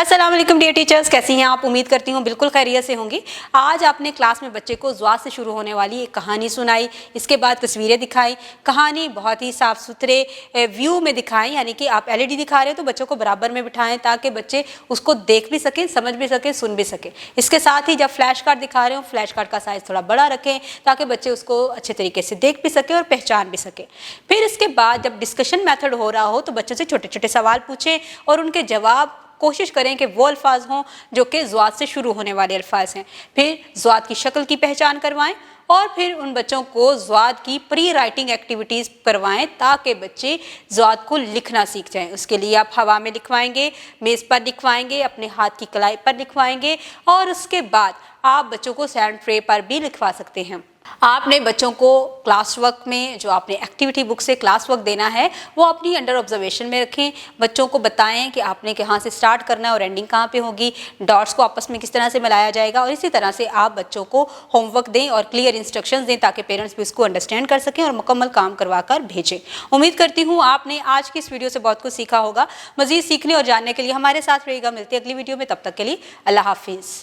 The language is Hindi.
अस्सलाम वालेकुम डियर टीचर्स, कैसी हैं आप? उम्मीद करती हूँ बिल्कुल खैरियत से होंगी। आज आपने क्लास में बच्चे को ज़्वाद से शुरू होने वाली एक कहानी सुनाई, इसके बाद तस्वीरें दिखाई। कहानी बहुत ही साफ़ सुथरे व्यू में दिखाएं, यानी कि आप एलईडी दिखा रहे हो तो बच्चों को बराबर में बिठाएं ताकि बच्चे उसको देख भी सकें, समझ भी सकें, सुन भी सकें। इसके साथ ही जब फ्लैश कार्ड दिखा रहे हो, फ्लैश कार्ड का साइज़ थोड़ा बड़ा रखें ताकि बच्चे उसको अच्छे तरीके से देख भी सकें और पहचान भी सकें। फिर इसके बाद जब डिस्कशन मेथड हो रहा हो तो बच्चों से छोटे छोटे सवाल पूछें और उनके जवाब कोशिश करें कि वो अल्फाज हों जो कि ज़्वाद से शुरू होने वाले अल्फाज हैं। फिर ज़्वाद की शक्ल की पहचान करवाएं और फिर उन बच्चों को ज़्वाद की प्री राइटिंग एक्टिविटीज़ करवाएं ताकि बच्चे ज़्वाद को लिखना सीख जाएं। उसके लिए आप हवा में लिखवाएंगे, मेज़ पर लिखवाएंगे, अपने हाथ की कलाई पर लिखवाएंगे और उसके बाद आप बच्चों को सैंड ट्रे पर भी लिखवा सकते हैं। आपने बच्चों को क्लास वर्क में जो आपने एक्टिविटी बुक से क्लास वर्क देना है वो अपनी अंडर ऑब्जर्वेशन में रखें। बच्चों को बताएं कि आपने कहाँ से स्टार्ट करना है और एंडिंग कहाँ पे होगी, डॉट्स को आपस में किस तरह से मिलाया जाएगा, और इसी तरह से आप बच्चों को होमवर्क दें और क्लियर इंस्ट्रक्शंस दें ताकि पेरेंट्स भी उसको अंडरस्टैंड कर सकें और मुकम्मल काम करवा कर भेजें। उम्मीद करती हूँ आपने आज की इस वीडियो से बहुत कुछ सीखा होगा। मज़ीद सीखने और जानने के लिए हमारे साथ रहिएगा। मिलते हैं अगली वीडियो में, तब तक के लिए अल्लाह हाफिज़।